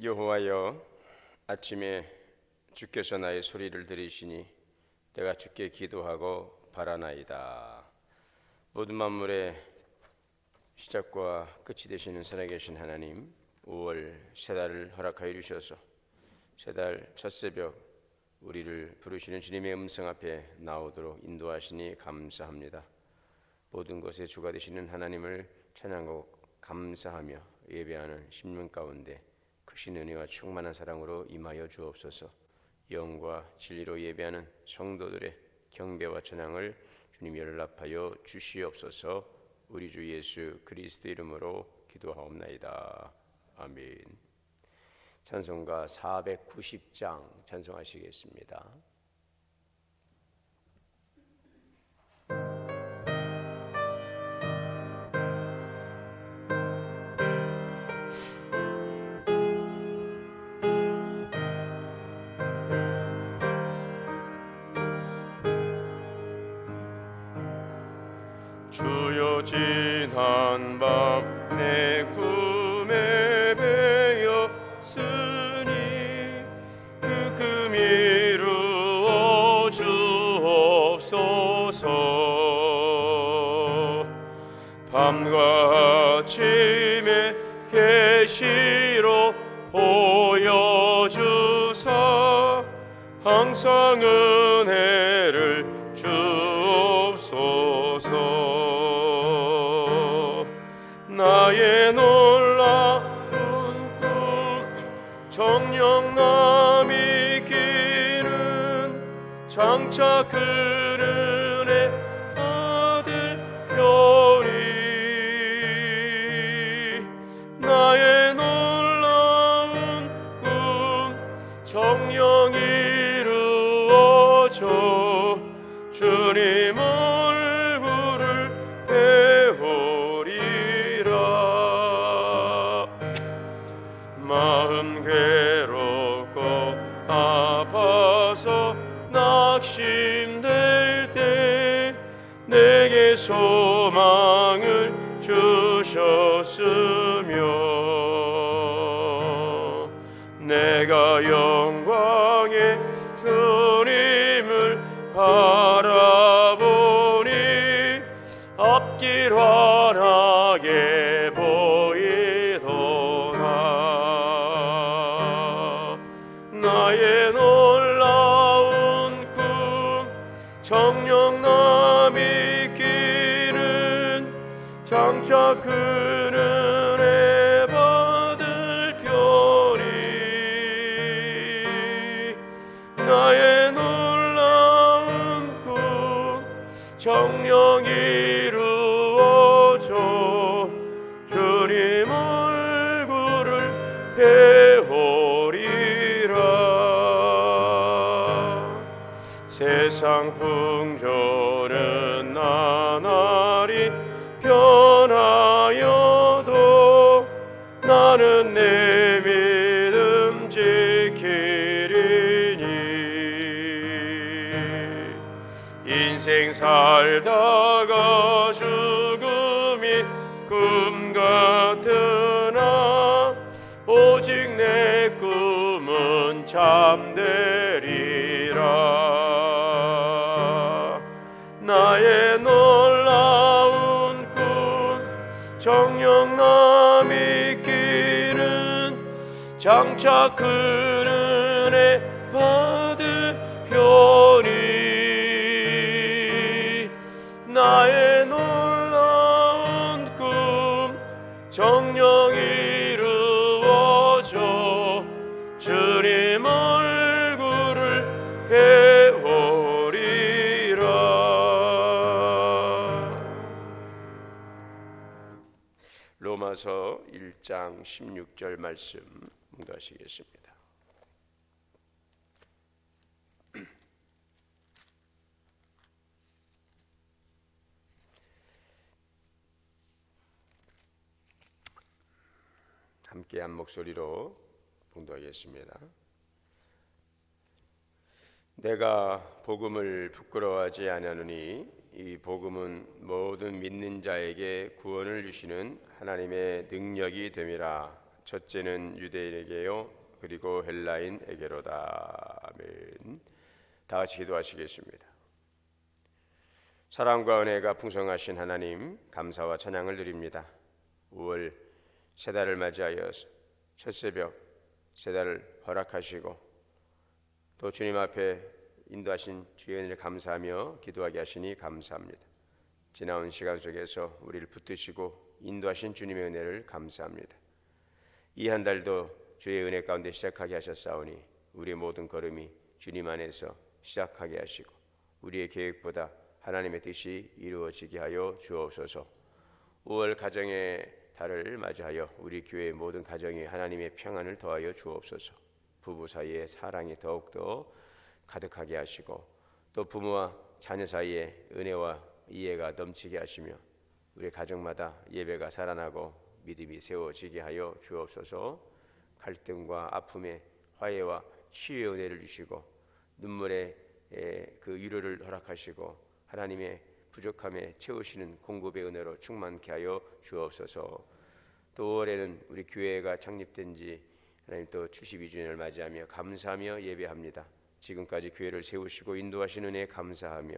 여호와여, 아침에 주께서 나의 소리를 들으시니 내가 주께 기도하고 바라나이다. 모든 만물의 시작과 끝이 되시는 살아계신 하나님, 5월 새 달을 허락하여 주셔서 새 달 첫 새벽 우리를 부르시는 주님의 음성 앞에 나오도록 인도하시니 감사합니다. 모든 것의 주가 되시는 하나님을 찬양하고 감사하며 예배하는 심령 가운데 크신 은혜와 충만한 사랑으로 임하여 주옵소서. 영과 진리로 예배하는 성도들의 경배와 찬양을 주님 연락하여 주시옵소서. 우리 주 예수 그리스도 이름으로 기도하옵나이다. 아멘. 찬송가 490장 찬송하시겠습니다. 주여, 지난 밤 내 꿈에 배었으니 그 꿈 이루어 주옵소서. 밤과 아침에 계시로 보여주사 항상 은혜를 주옵소서. 나의 놀라운 꿈 정녕 남이 기는 장차 그 은혜 받을 별이. 나의 놀라운 꿈 정녕 이루어져 주님 얼굴을 배우리라. 마음 괴롭고 아파서 낙심될 때 내게 소망을 주셨으며 내가 영광의 주님을 바라보니 앞길 환하게 보이도다. 나의 놀라운 꿈 정녕 남이 기는 장차 그 은혜 받을 별이. 나의 놀라운 꿈 정녕 이루어져 주님 얼굴을 배우리라. 세상 풍조는 나날이 변하여도 나는 내 믿음 지키리니. 인생 살다가 죽음이 꿈 같으나 오직 내 꿈은 참되리라. 나의 놀라운 꿈 정녕 남이 기는 장차 그 은혜 받을 별이. 나의 놀라운 꿈 정녕 이루어져 주님 얼굴을 배우리라. 로마서 1장 16절 말씀 묵도하시겠습니다. 함께 한 목소리로 봉독하겠습니다. 내가 복음을 부끄러워하지 아니하노니 이 복음은 모든 믿는 자에게 구원을 주시는 하나님의 능력이 됨이라. 첫째는 유대인에게요 그리고 헬라인에게로다. 아멘. 다 같이 기도하시겠습니다. 사랑과 은혜가 풍성하신 하나님, 감사와 찬양을 드립니다. 5월 새 달을 맞이하여 첫 새벽 새 달을 허락하시고 또 주님 앞에 인도하신 주의 은혜를 감사하며 기도하게 하시니 감사합니다. 지나온 시간 속에서 우리를 붙드시고 인도하신 주님의 은혜를 감사합니다. 이 한 달도 주의 은혜 가운데 시작하게 하셨사오니 우리의 모든 걸음이 주님 안에서 시작하게 하시고 우리의 계획보다 하나님의 뜻이 이루어지게 하여 주옵소서. 5월 가정의 달을 맞이하여 우리 교회의 모든 가정에 하나님의 평안을 더하여 주옵소서. 부부 사이의 사랑이 더욱더 가득하게 하시고 또 부모와 자녀 사이에 은혜와 이해가 넘치게 하시며 우리 가정마다 예배가 살아나고 믿음이 세워지게 하여 주옵소서. 갈등과 아픔의 화해와 치유의 은혜를 주시고 눈물의 그 위로를 허락하시고 하나님의 부족함에 채우시는 공급의 은혜로 충만케 하여 주옵소서. 또 올해는 우리 교회가 창립된 지 하나님 또 72주년을 맞이하며 감사하며 예배합니다. 지금까지 교회를 세우시고 인도하시는 은혜에 감사하며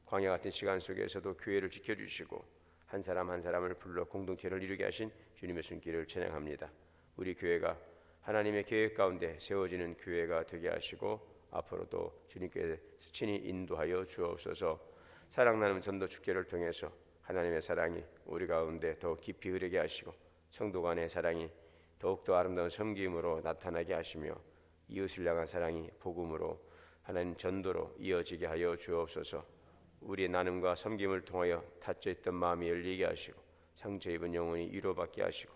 광야 같은 시간 속에서도 교회를 지켜주시고 한 사람 한 사람을 불러 공동체를 이루게 하신 주님의 손길을 찬양합니다. 우리 교회가 하나님의 계획 가운데 세워지는 교회가 되게 하시고 앞으로도 주님께서 친히 인도하여 주옵소서. 사랑 나눔 전도 축제를 통해서 하나님의 사랑이 우리 가운데 더 깊이 흐르게 하시고 성도 간의 사랑이 더욱더 아름다운 섬김으로 나타나게 하시며 이웃을 향한 사랑이 복음으로 하나님 전도로 이어지게 하여 주옵소서. 우리의 나눔과 섬김을 통하여 닫혀있던 마음이 열리게 하시고 상처 입은 영혼이 위로받게 하시고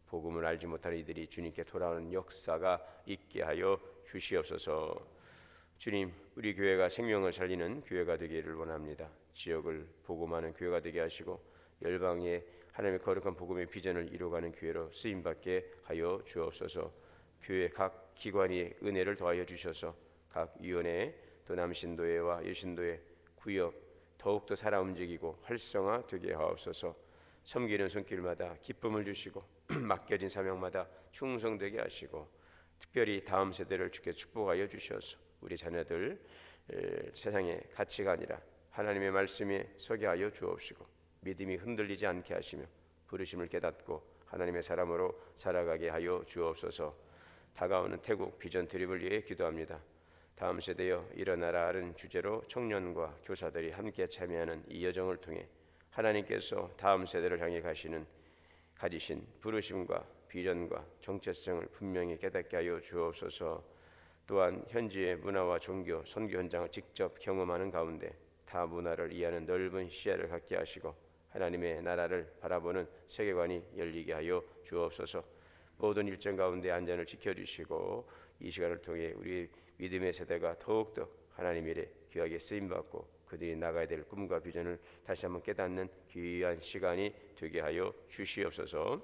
복음을 알지 못하는 이들이 주님께 돌아오는 역사가 있게 하여 주시옵소서. 주님, 우리 교회가 생명을 살리는 교회가 되기를 원합니다. 지역을 복음하는 교회가 되게 하시고 열방에 하나님의 거룩한 복음의 비전을 이루어가는 교회로 쓰임받게 하여 주옵소서. 교회 각 기관이 은혜를 더하여 주셔서 각 위원회 또 남신도회와 여신도회 구역 더욱더 살아 움직이고 활성화되게 하옵소서. 섬기는 손길마다 기쁨을 주시고 맡겨진 사명마다 충성되게 하시고 특별히 다음 세대를 주께 축복하여 주셔서 우리 자녀들 세상의 가치가 아니라 하나님의 말씀에 서게 하여 주옵시고 믿음이 흔들리지 않게 하시며 부르심을 깨닫고 하나님의 사람으로 살아가게 하여 주옵소서. 다가오는 태국 비전 드립을 위해 기도합니다. 다음 세대여 일어나라는 주제로 청년과 교사들이 함께 참여하는 이 여정을 통해 하나님께서 다음 세대를 향해 가지신 부르심과 비전과 정체성을 분명히 깨닫게 하여 주옵소서. 또한 현지의 문화와 종교, 선교 현장을 직접 경험하는 가운데 타 문화를 이해하는 넓은 시야를 갖게 하시고 하나님의 나라를 바라보는 세계관이 열리게 하여 주옵소서. 모든 일정 가운데 안전을 지켜주시고 이 시간을 통해 우리 믿음의 세대가 더욱더 하나님 일에 귀하게 쓰임받고 그들이 나가야 될 꿈과 비전을 다시 한번 깨닫는 귀한 시간이 되게 하여 주시옵소서.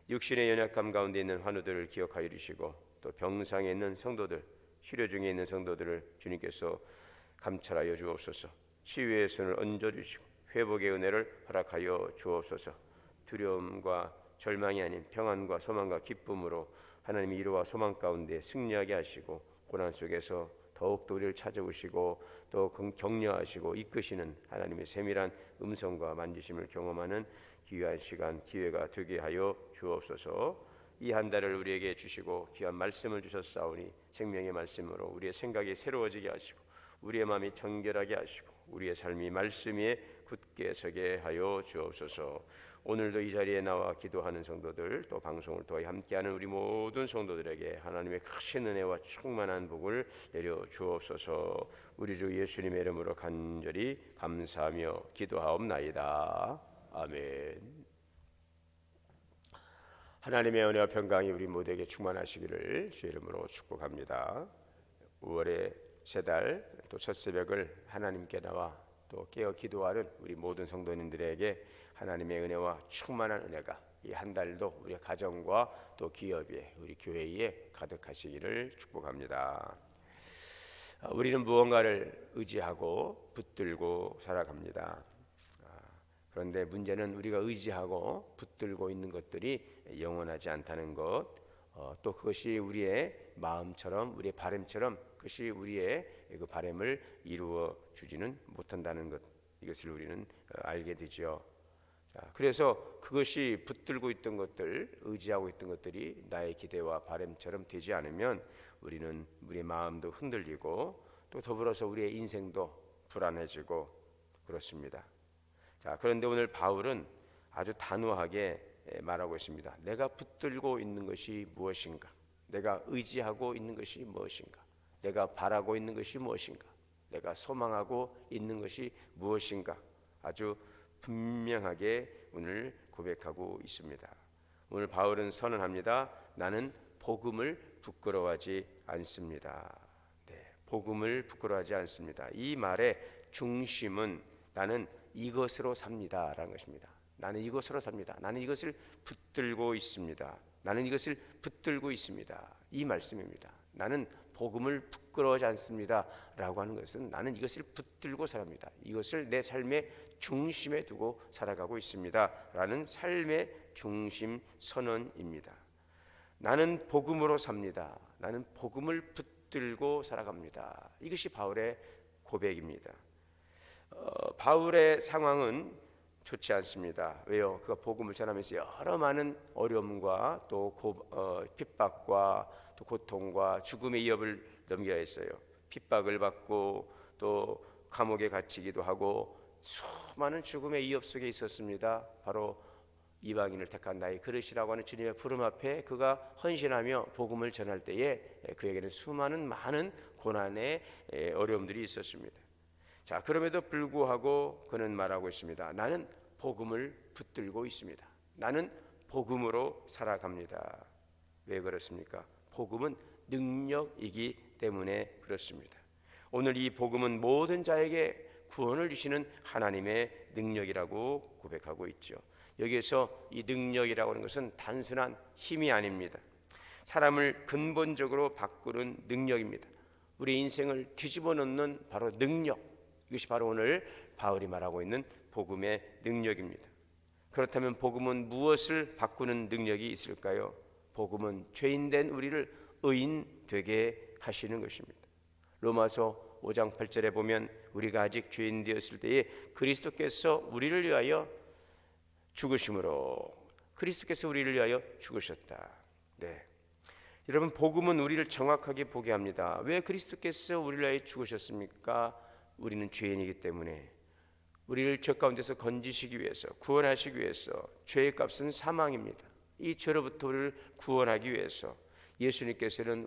육신의 연약함 가운데 있는 환우들을 기억하여 주시고 또 병상에 있는 성도들, 치료 중에 있는 성도들을 주님께서 감찰하여 주옵소서. 치유의 손을 얹어주시고 회복의 은혜를 허락하여 주옵소서. 두려움과 절망이 아닌 평안과 소망과 기쁨으로 하나님의 위로와 소망 가운데 승리하게 하시고 고난 속에서 더욱더 우리를 찾아오시고 또 격려하시고 이끄시는 하나님의 세밀한 음성과 만지심을 경험하는 귀한 시간 기회가 되게 하여 주옵소서. 이 한 달을 우리에게 주시고 귀한 말씀을 주셨사오니 생명의 말씀으로 우리의 생각이 새로워지게 하시고 우리의 마음이 정결하게 하시고 우리의 삶이 말씀 위에 굳게 서게 하여 주옵소서. 오늘도 이 자리에 나와 기도하는 성도들 또 방송을 통해 함께하는 우리 모든 성도들에게 하나님의 크신 은혜와 충만한 복을 내려 주옵소서. 우리 주 예수님의 이름으로 간절히 감사하며 기도하옵나이다. 아멘. 하나님의 은혜와 평강이 우리 모두에게 충만하시기를 주의 이름으로 축복합니다. 5월의 새달 또 첫 새벽을 하나님께 나와 또 깨어 기도하는 우리 모든 성도님들에게 하나님의 은혜와 충만한 은혜가 이 한 달도 우리 가정과 또 기업에 우리 교회에 가득하시기를 축복합니다. 우리는 무언가를 의지하고 붙들고 살아갑니다. 그런데 문제는 우리가 의지하고 붙들고 있는 것들이 영원하지 않다는 것, 또 그것이 우리의 마음처럼 우리의 바람처럼 그것이 우리의 그 바람을 이루어 주지는 못한다는 것, 이것을 우리는 알게 되죠. 자, 그래서 그것이 붙들고 있던 것들, 의지하고 있던 것들이 나의 기대와 바람처럼 되지 않으면 우리의 마음도 흔들리고 또 더불어서 우리의 인생도 불안해지고 그렇습니다. 자, 그런데 오늘 바울은 아주 단호하게 말하고 있습니다. 내가 붙들고 있는 것이 무엇인가? 내가 의지하고 있는 것이 무엇인가? 내가 바라고 있는 것이 무엇인가? 내가 소망하고 있는 것이 무엇인가? 아주 분명하게 오늘 고백하고 있습니다. 오늘 바울은 선언합니다. 나는 복음을 부끄러워하지 않습니다. 네, 복음을 부끄러워하지 않습니다. 이 말의 중심은 나는 이것으로 삽니다라는 것입니다. 나는 이것으로 삽니다. 나는 이것을 붙들고 있습니다. 나는 이것을 붙들고 있습니다. 이 말씀입니다. 나는 복음을 부끄러워하지 않습니다 라고 하는 것은 나는 이것을 붙들고 살합니다. 이것을 내 삶의 중심에 두고 살아가고 있습니다 라는 삶의 중심 선언입니다. 나는 복음으로 삽니다. 나는 복음을 붙들고 살아갑니다. 이것이 바울의 고백입니다. 바울의 상황은 좋지 않습니다. 왜요? 그가 복음을 전하면서 여러 많은 어려움과 또 핍박과 또 고통과 죽음의 위협을 넘겨야 했어요. 핍박을 받고 또 감옥에 갇히기도 하고 수많은 죽음의 위협 속에 있었습니다. 바로 이방인을 택한 나의 그릇이라고 하는 주님의 부름 앞에 그가 헌신하며 복음을 전할 때에 그에게는 수많은 많은 고난의 어려움들이 있었습니다. 자, 그럼에도 불구하고 그는 말하고 있습니다. 나는 복음을 붙들고 있습니다. 나는 복음으로 살아갑니다. 왜 그렇습니까? 복음은 능력이기 때문에 그렇습니다. 오늘 이 복음은 모든 자에게 구원을 주시는 하나님의 능력이라고 고백하고 있죠. 여기에서 이 능력이라고 하는 것은 단순한 힘이 아닙니다. 사람을 근본적으로 바꾸는 능력입니다. 우리 인생을 뒤집어 놓는 바로 능력, 이것이 바로 오늘 바울이 말하고 있는 복음의 능력입니다. 그렇다면 복음은 무엇을 바꾸는 능력이 있을까요? 복음은 죄인된 우리를 의인 되게 하시는 것입니다. 로마서 5장 8절에 보면 우리가 아직 죄인 되었을 때에 그리스도께서 우리를 위하여 죽으심으로 그리스도께서 우리를 위하여 죽으셨다. 네. 여러분, 복음은 우리를 정확하게 보게 합니다. 왜 그리스도께서 우리를 위하여 죽으셨습니까? 우리는 죄인이기 때문에 우리를 죄 가운데서 건지시기 위해서, 구원하시기 위해서. 죄의 값은 사망입니다. 이 죄로부터 우리를 구원하기 위해서 예수님께서는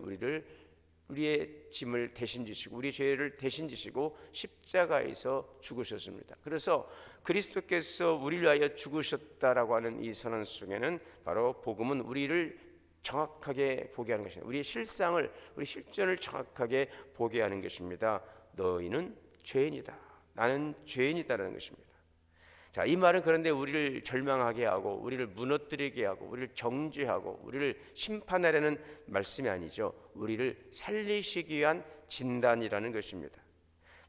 우리의 짐을 대신 지시고 우리 죄를 대신 지시고 십자가에서 죽으셨습니다. 그래서 그리스도께서 우리를 위하여 죽으셨다라고 하는 이 선언 속에는 바로 복음은 우리를 정확하게 보게 하는 것입니다. 우리의 실상을, 우리 실존을 정확하게 보게 하는 것입니다. 너희는 죄인이다. 나는 죄인이다라는 것입니다. 자, 이 말은 그런데 우리를 절망하게 하고 우리를 무너뜨리게 하고 우리를 정죄하고 우리를 심판하려는 말씀이 아니죠. 우리를 살리시기 위한 진단이라는 것입니다.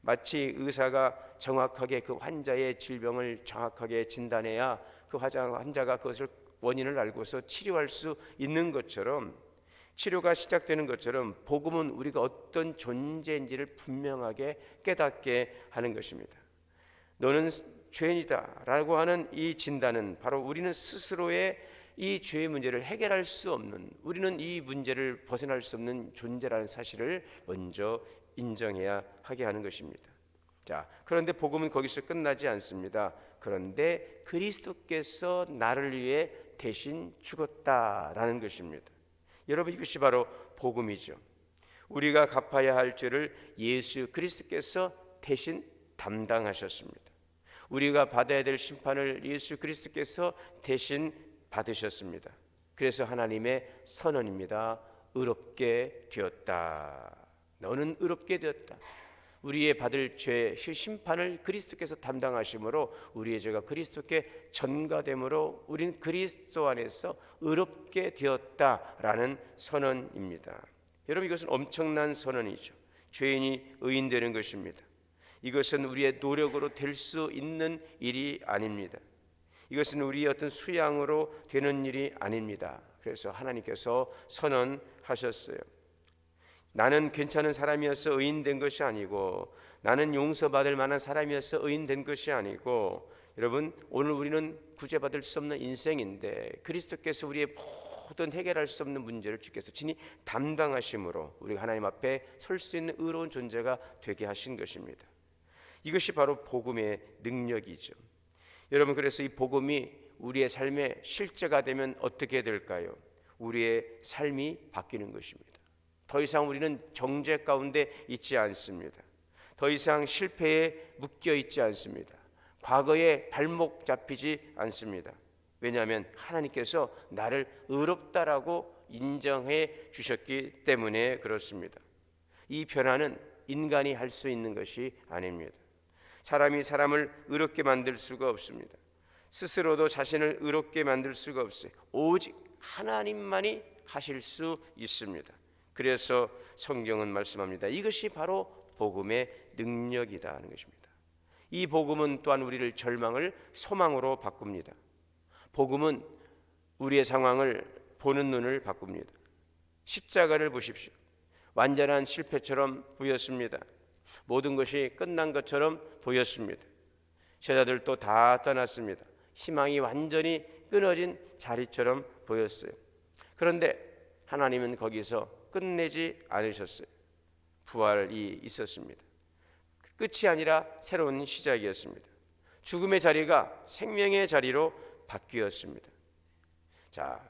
마치 의사가 정확하게 그 환자의 질병을 정확하게 진단해야 그 환자가 그것을 원인을 알고서 치료할 수 있는 것처럼, 치료가 시작되는 것처럼 복음은 우리가 어떤 존재인지를 분명하게 깨닫게 하는 것입니다. 너는 죄인이다 라고 하는 이 진단은 바로 우리는 스스로의 이 죄의 문제를 해결할 수 없는, 우리는 이 문제를 벗어날 수 없는 존재라는 사실을 먼저 인정해야 하게 하는 것입니다. 자, 그런데 복음은 거기서 끝나지 않습니다. 그런데 그리스도께서 나를 위해 대신 죽었다라는 것입니다. 여러분, 이것이 바로 복음이죠. 우리가 갚아야 할 죄를 예수 그리스도께서 대신 담당하셨습니다. 우리가 받아야 될 심판을 예수 그리스도께서 대신 받으셨습니다. 그래서 하나님의 선언입니다. 의롭게 되었다. 너는 의롭게 되었다. 우리의 받을 죄 심판을 그리스도께서 담당하심으로 우리의 죄가 그리스도께 전가됨으로 우리는 그리스도 안에서 의롭게 되었다라는 선언입니다. 여러분, 이것은 엄청난 선언이죠. 죄인이 의인되는 것입니다. 이것은 우리의 노력으로 될 수 있는 일이 아닙니다. 이것은 우리의 어떤 수양으로 되는 일이 아닙니다. 그래서 하나님께서 선언하셨어요. 나는 괜찮은 사람이어서 의인된 것이 아니고, 나는 용서받을 만한 사람이어서 의인된 것이 아니고, 여러분, 오늘 우리는 구제받을 수 없는 인생인데 그리스도께서 우리의 모든 해결할 수 없는 문제를 주께서 친히 담당하심으로 우리가 하나님 앞에 설 수 있는 의로운 존재가 되게 하신 것입니다. 이것이 바로 복음의 능력이죠. 여러분, 그래서 이 복음이 우리의 삶의 실제가 되면 어떻게 될까요? 우리의 삶이 바뀌는 것입니다. 더 이상 우리는 정죄 가운데 있지 않습니다. 더 이상 실패에 묶여 있지 않습니다. 과거에 발목 잡히지 않습니다. 왜냐하면 하나님께서 나를 의롭다라고 인정해 주셨기 때문에 그렇습니다. 이 변화는 인간이 할 수 있는 것이 아닙니다. 사람이 사람을 의롭게 만들 수가 없습니다. 스스로도 자신을 의롭게 만들 수가 없어요. 오직 하나님만이 하실 수 있습니다. 그래서 성경은 말씀합니다. 이것이 바로 복음의 능력이다 하는 것입니다. 이 복음은 또한 우리를 절망을 소망으로 바꿉니다. 복음은 우리의 상황을 보는 눈을 바꿉니다. 십자가를 보십시오. 완전한 실패처럼 보였습니다. 모든 것이 끝난 것처럼 보였습니다. 제자들도 다 떠났습니다. 희망이 완전히 끊어진 자리처럼 보였어요. 그런데 하나님은 거기서 끝내지 않으셨어요. 부활이 있었습니다. 끝이 아니라 새로운 시작이었습니다. 죽음의 자리가 생명의 자리로 바뀌었습니다. 자,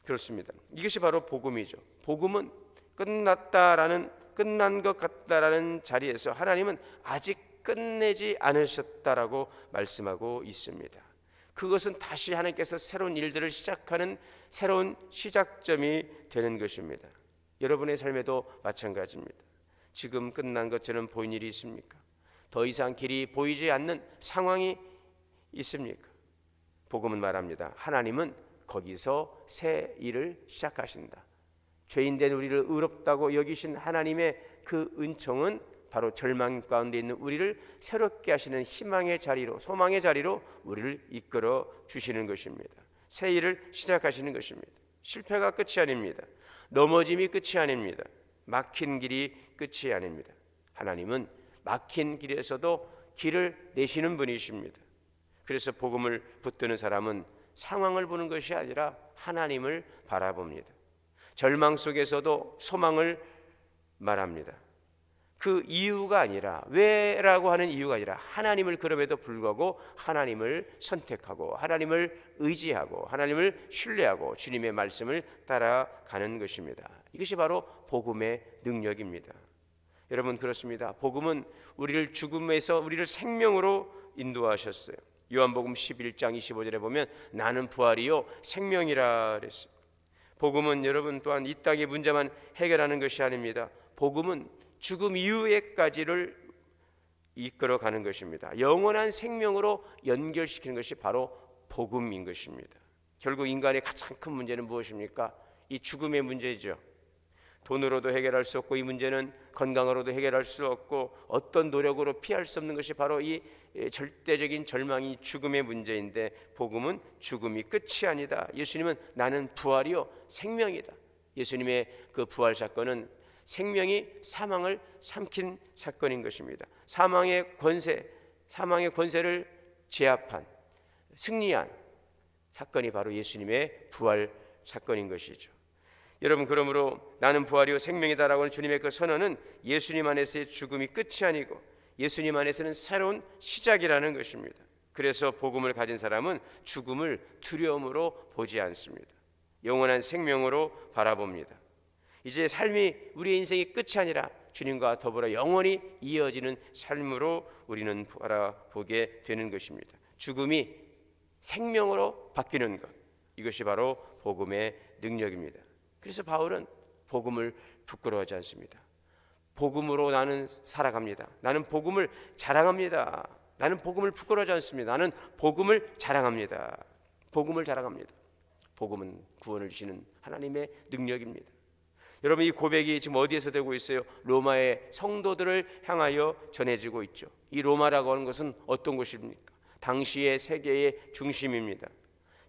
그렇습니다. 이것이 바로 복음이죠. 복음은 끝난 것 같다라는 자리에서 하나님은 아직 끝내지 않으셨다라고 말씀하고 있습니다. 그것은 다시 하나님께서 새로운 일들을 시작하는 새로운 시작점이 되는 것입니다. 여러분의 삶에도 마찬가지입니다. 지금 끝난 것처럼 보이는 일이 있습니까? 더 이상 길이 보이지 않는 상황이 있습니까? 복음은 말합니다. 하나님은 거기서 새 일을 시작하신다. 죄인된 우리를 의롭다고 여기신 하나님의 그 은총은 바로 절망 가운데 있는 우리를 새롭게 하시는 희망의 자리로, 소망의 자리로 우리를 이끌어 주시는 것입니다. 새 일을 시작하시는 것입니다. 실패가 끝이 아닙니다. 넘어짐이 끝이 아닙니다. 막힌 길이 끝이 아닙니다. 하나님은 막힌 길에서도 길을 내시는 분이십니다. 그래서 복음을 붙드는 사람은 상황을 보는 것이 아니라 하나님을 바라봅니다. 절망 속에서도 소망을 말합니다. 그 이유가 아니라, 왜라고 하는 이유가 아니라 하나님을 그럼에도 불구하고 하나님을 선택하고 하나님을 의지하고 하나님을 신뢰하고 주님의 말씀을 따라가는 것입니다. 이것이 바로 복음의 능력입니다. 여러분, 그렇습니다. 복음은 우리를 죽음에서 우리를 생명으로 인도하셨어요. 요한복음 11장 25절에 보면 나는 부활이요 생명이라 그랬어요. 복음은 여러분 또한 이 땅의 문제만 해결하는 것이 아닙니다. 복음은 죽음 이후에까지를 이끌어가는 것입니다. 영원한 생명으로 연결시키는 것이 바로 복음인 것입니다. 결국 인간의 가장 큰 문제는 무엇입니까? 이 죽음의 문제죠. 돈으로도 해결할 수 없고, 이 문제는 건강으로도 해결할 수 없고, 어떤 노력으로 피할 수 없는 것이 바로 이 절대적인 절망이 죽음의 문제인데, 복음은 죽음이 끝이 아니다. 예수님은 나는 부활이요 생명이다. 예수님의 그 부활 사건은 생명이 사망을 삼킨 사건인 것입니다. 사망의 권세를 제압한, 승리한 사건이 바로 예수님의 부활 사건인 것이죠. 여러분, 그러므로 나는 부활이요 생명이다라고 하는 주님의 그 선언은 예수님 안에서의 죽음이 끝이 아니고 예수님 안에서는 새로운 시작이라는 것입니다. 그래서 복음을 가진 사람은 죽음을 두려움으로 보지 않습니다. 영원한 생명으로 바라봅니다. 이제 삶이, 우리의 인생이 끝이 아니라 주님과 더불어 영원히 이어지는 삶으로 우리는 바라보게 되는 것입니다. 죽음이 생명으로 바뀌는 것, 이것이 바로 복음의 능력입니다. 그래서 바울은 복음을 부끄러워하지 않습니다. 복음으로 나는 살아갑니다. 나는 복음을 자랑합니다. 나는 복음을 부끄러워하지 않습니다. 나는 복음을 자랑합니다. 복음을 자랑합니다. 복음은 구원을 주시는 하나님의 능력입니다. 여러분, 이 고백이 지금 어디에서 되고 있어요? 로마의 성도들을 향하여 전해지고 있죠. 이 로마라고 하는 것은 어떤 곳입니까? 당시의 세계의 중심입니다.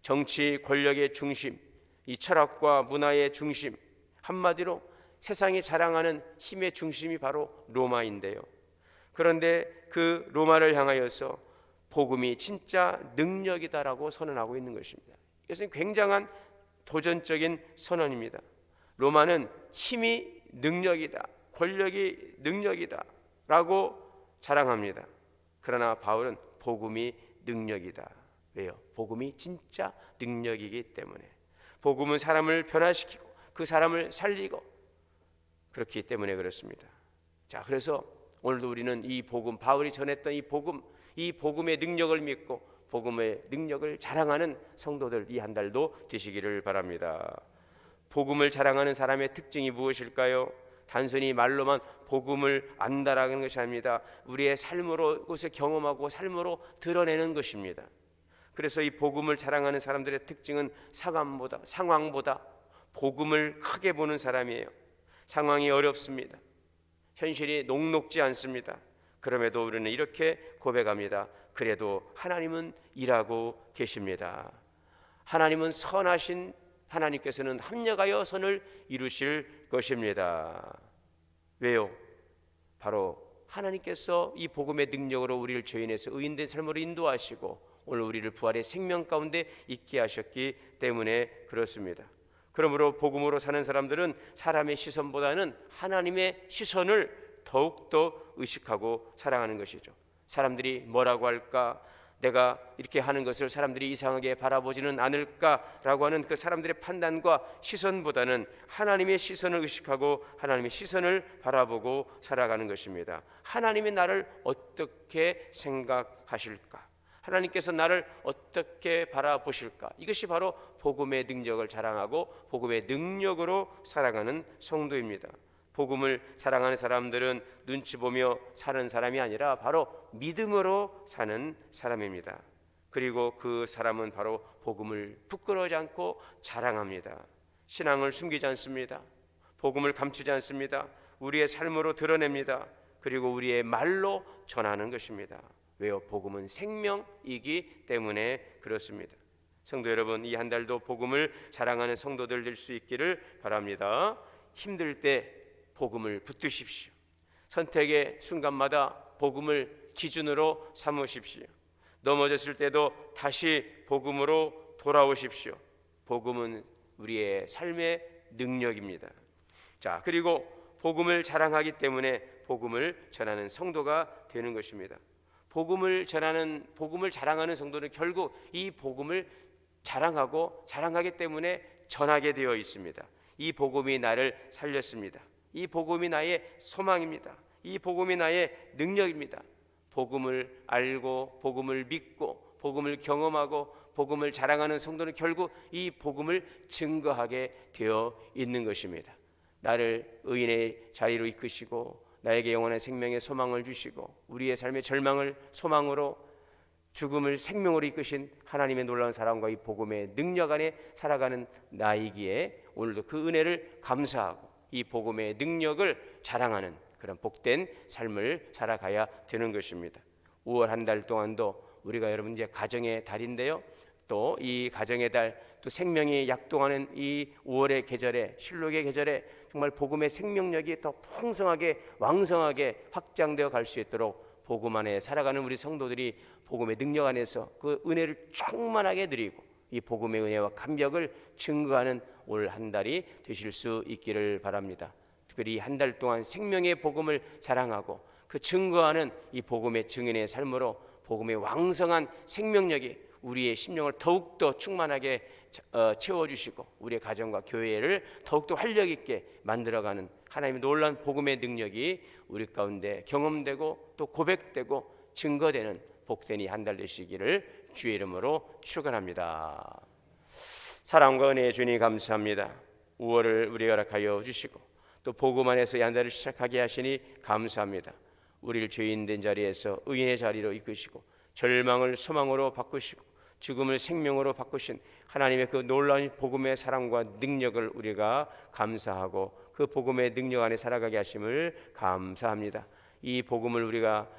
정치 권력의 중심, 이 철학과 문화의 중심, 한마디로 세상이 자랑하는 힘의 중심이 바로 로마인데요. 그런데 그 로마를 향하여서 복음이 진짜 능력이다라고 선언하고 있는 것입니다. 이것은 굉장한 도전적인 선언입니다. 로마는 힘이 능력이다, 권력이 능력이다 라고 자랑합니다. 그러나 바울은 복음이 능력이다. 왜요? 복음이 진짜 능력이기 때문에. 복음은 사람을 변화시키고 그 사람을 살리고 그렇기 때문에 그렇습니다. 자, 그래서 오늘도 우리는 이 복음, 바울이 전했던 이 복음의 능력을 믿고 복음의 능력을 자랑하는 성도들 이 한 달도 되시기를 바랍니다. 복음을 자랑하는 사람의 특징이 무엇일까요? 단순히 말로만 복음을 안다라는 것이 아닙니다. 우리의 삶으로 그것을 경험하고 삶으로 드러내는 것입니다. 그래서 이 복음을 자랑하는 사람들의 특징은 상황보다 복음을 크게 보는 사람이에요. 상황이 어렵습니다. 현실이 녹록지 않습니다. 그럼에도 우리는 이렇게 고백합니다. 그래도 하나님은 일하고 계십니다. 하나님은 선하신 하나님께서는 합력하여 선을 이루실 것입니다. 왜요? 바로 하나님께서 이 복음의 능력으로 우리를 죄인에서 의인된 삶으로 인도하시고 오늘 우리를 부활의 생명 가운데 있게 하셨기 때문에 그렇습니다. 그러므로 복음으로 사는 사람들은 사람의 시선보다는 하나님의 시선을 더욱더 의식하고 사랑하는 것이죠. 사람들이 뭐라고 할까? 내가 이렇게 하는 것을 사람들이 이상하게 바라보지는 않을까라고 하는 그 사람들의 판단과 시선보다는 하나님의 시선을 의식하고 하나님의 시선을 바라보고 살아가는 것입니다. 하나님이 나를 어떻게 생각하실까? 하나님께서 나를 어떻게 바라보실까? 이것이 바로 복음의 능력을 자랑하고 복음의 능력으로 살아가는 성도입니다. 복음을 사랑하는 사람들은 눈치 보며 사는 사람이 아니라 바로 믿음으로 사는 사람입니다. 그리고 그 사람은 바로 복음을 부끄러워하지 않고 자랑합니다. 신앙을 숨기지 않습니다. 복음을 감추지 않습니다. 우리의 삶으로 드러냅니다. 그리고 우리의 말로 전하는 것입니다. 왜요? 복음은 생명이기 때문에 그렇습니다. 성도 여러분, 이 한 달도 복음을 자랑하는 성도들 될 수 있기를 바랍니다. 힘들 때 복음을 붙드십시오. 선택의 순간마다 복음을 기준으로 삼으십시오. 넘어졌을 때도 다시 복음으로 돌아오십시오. 복음은 우리의 삶의 능력입니다. 자, 그리고 복음을 자랑하기 때문에 복음을 전하는 성도가 되는 것입니다. 복음을 자랑하는 성도는 결국 이 복음을 자랑하기 때문에 전하게 되어 있습니다. 이 복음이 나를 살렸습니다. 이 복음이 나의 소망입니다. 이 복음이 나의 능력입니다. 복음을 알고 복음을 믿고 복음을 경험하고 복음을 자랑하는 성도는 결국 이 복음을 증거하게 되어 있는 것입니다. 나를 의인의 자리로 이끄시고 나에게 영원한 생명의 소망을 주시고 우리의 삶의 절망을 소망으로 죽음을 생명으로 이끄신 하나님의 놀라운 사랑과 이 복음의 능력 안에 살아가는 나이기에 오늘도 그 은혜를 감사하고 이 복음의 능력을 자랑하는 그런 복된 삶을 살아가야 되는 것입니다. 5월 한 달 동안도 우리가 여러분 이제 가정의 달인데요. 또 이 가정의 달, 또 생명이 약동하는 이 5월의 계절에, 실록의 계절에 정말 복음의 생명력이 더 풍성하게 왕성하게 확장되어 갈 수 있도록 복음 안에 살아가는 우리 성도들이 복음의 능력 안에서 그 은혜를 충만하게 누리고 이 복음의 은혜와 감격을 증거하는 올 한 달이 되실 수 있기를 바랍니다. 특별히 한 달 동안 생명의 복음을 자랑하고 그 증거하는 이 복음의 증인의 삶으로 복음의 왕성한 생명력이 우리의 심령을 더욱더 충만하게 채워주시고 우리의 가정과 교회를 더욱더 활력 있게 만들어가는 하나님의 놀라운 복음의 능력이 우리 가운데 경험되고 또 고백되고 증거되는 복된 이 한 달 되시기를 주의 이름으로 축원합니다. 사랑과 은혜의 주님 감사합니다. 5월을 우리가 허락하여 주시고 또 복음 안에서 이 한 달을 시작하게 하시니 감사합니다. 우리를 죄인 된 자리에서 의인의 자리로 이끄시고 절망을 소망으로 바꾸시고 죽음을 생명으로 바꾸신 하나님의 그 놀라운 복음의 사랑과 능력을 우리가 감사하고 그 복음의 능력 안에 살아가게 하심을 감사합니다. 이 복음을 우리가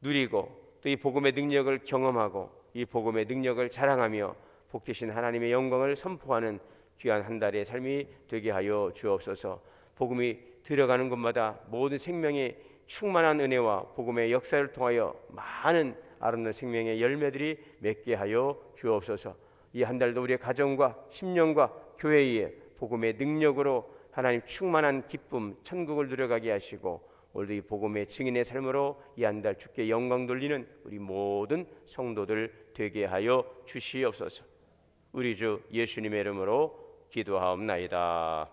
누리고 또 이 복음의 능력을 경험하고 이 복음의 능력을 자랑하며 복되신 하나님의 영광을 선포하는 귀한 한 달의 삶이 되게 하여 주옵소서. 복음이 들어가는 곳마다 모든 생명의 충만한 은혜와 복음의 역사를 통하여 많은 아름다운 생명의 열매들이 맺게 하여 주옵소서. 이 한 달도 우리의 가정과 심령과 교회의 복음의 능력으로 하나님 충만한 기쁨, 천국을 누려가게 하시고, 오늘도 이 복음의 증인의 삶으로 이 한 달 주께 영광 돌리는 우리 모든 성도들 되게 하여 주시옵소서. 우리 주 예수님의 이름으로 기도하옵나이다.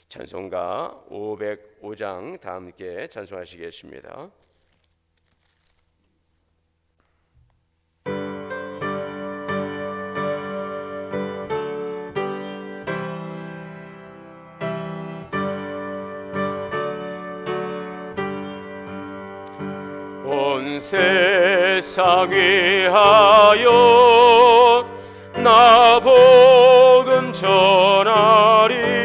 찬송가 505장 다 함께 찬송하시겠습니다. 온 세상 위하여 나 복음 전하리.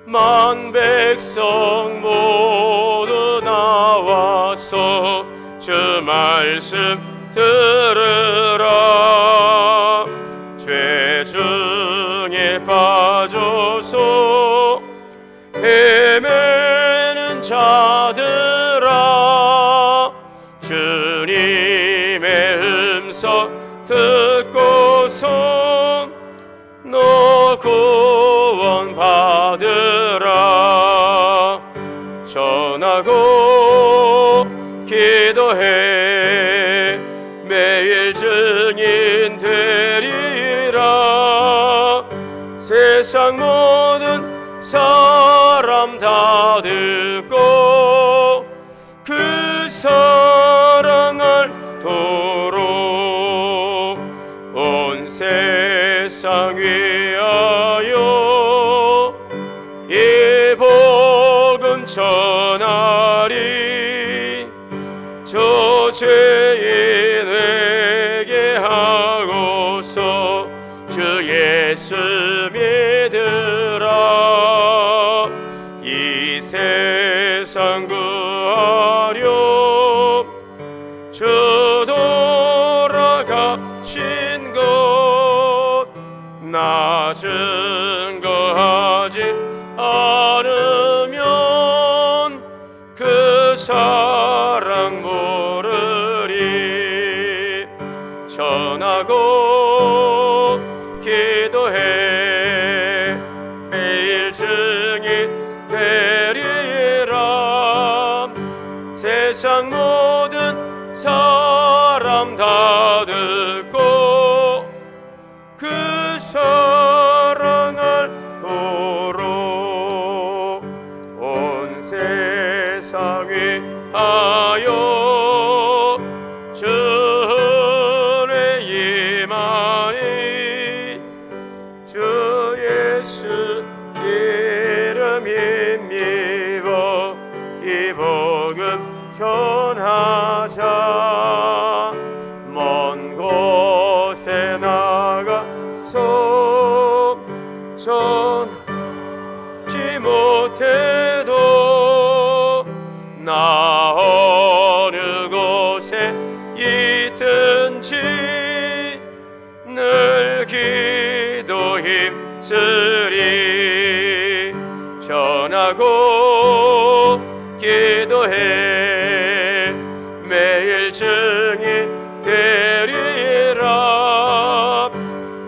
만 백성 모두 나와서 주 말씀 들으라. 죄 중에 빠져서 헤매는 자들아, 주님의 음성 듣고서 너 구원 받으라. 전하고 기도해 매일 증인 되리라. 세상 모든 사람 다 듣고 그 사랑을 도록 온 세상 위하여 이 복음 전하리. 저 죄인에게 하고서 주 예수 믿으라. 이 세상 구하려 주 돌아가신 것 나 증거하지 않으면 그 사랑 모르리. 전하고 기도해 매일 증인 되리라. 세상 모든 사람 다 듣고 그 사랑을 도록 온 세상 위하여 주의 임하니. 주 예수 이름 힘입어 이 복음 전하자. 먼 곳에 나가서 전지 못해도 나 어느 곳에 있든지 늘 기도 힘쓰리. 전하고 기도해 매일 증인 되리라.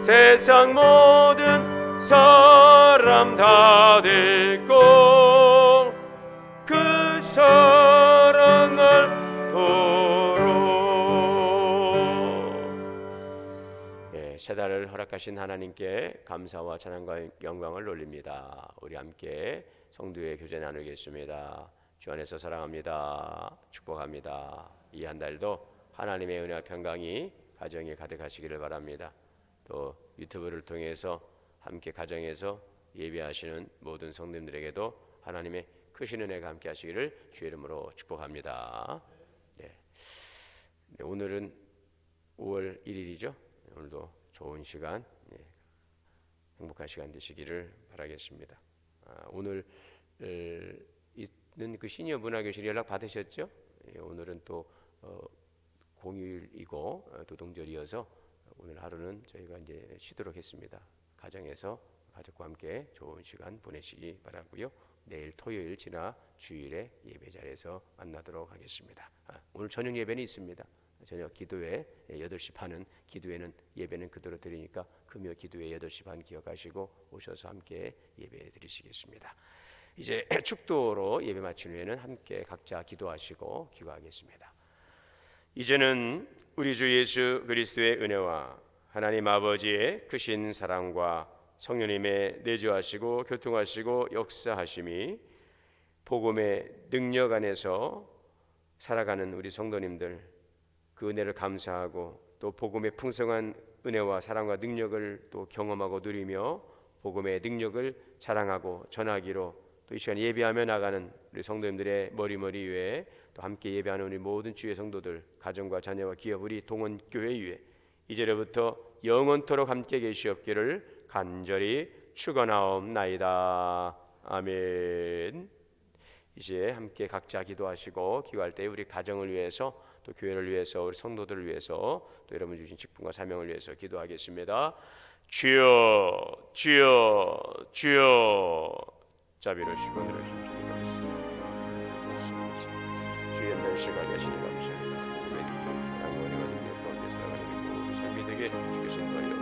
세상 모든 사람 다 듣고 그 사랑을 도록. 세 달을 허락하신 하나님께 감사와 찬양과 영광을 돌립니다. 우리 함께 성도의 교제 나누겠습니다. 주 안에서 사랑합니다. 축복합니다. 이 한 달도 하나님의 은혜와 평강이 가정에 가득하시기를 바랍니다. 또 유튜브를 통해서 함께 가정에서 예배하시는 모든 성도님들에게도 하나님의 크신 은혜가 함께 하시기를 주의 이름으로 축복합니다. 오늘은 5월 1일이죠. 오늘도 좋은 시간, 행복한 시간 되시기를 바라겠습니다. 오늘 있는 그 시니어 문화교실 연락 받으셨죠? 오늘은 또 공휴일이고 노동절이어서 오늘 하루는 저희가 이제 쉬도록 했습니다. 가정에서 가족과 함께 좋은 시간 보내시기 바라고요. 내일 토요일 지나 주일에 예배 자리에서 만나도록 하겠습니다. 오늘 저녁 예배는 있습니다. 저녁 기도회 8시 반은 기도회는 예배는 그대로 드리니까 금요 기도회 8시 반 기억하시고 오셔서 함께 예배 드리시겠습니다. 이제 축도로 예배 마친 후에는 함께 각자 기도하시고 기도하겠습니다. 이제는 우리 주 예수 그리스도의 은혜와 하나님 아버지의 크신 사랑과 성령님의 내주하시고 교통하시고 역사하심이 복음의 능력 안에서 살아가는 우리 성도님들 그 은혜를 감사하고 또 복음의 풍성한 은혜와 사랑과 능력을 또 경험하고 누리며 복음의 능력을 자랑하고 전하기로 또 이 시간 예배하며 나가는 우리 성도님들의 머리 위에 또 함께 예배하는 우리 모든 주의 성도들 가정과 자녀와 기업 우리 동원 교회 위에 이제로부터 영원토록 함께 계시옵기를 간절히 축원하옵나이다. 아멘. 이제 함께 각자 기도하시고 기도할 때 우리 가정을 위해서 또 교회를 위해서 우리 성도들을 위해서 또 여러분 주신 직분과 사명을 위해서 기도하겠습니다. 주여 주여 주여 자비로우시고 은혜로우신 주님 말씀 주의 멸시가 되시니 감사합니다. 우리의 사랑과 은혜가 능력 가운데 살아가는 모든 삶이 되게 주신 거예요.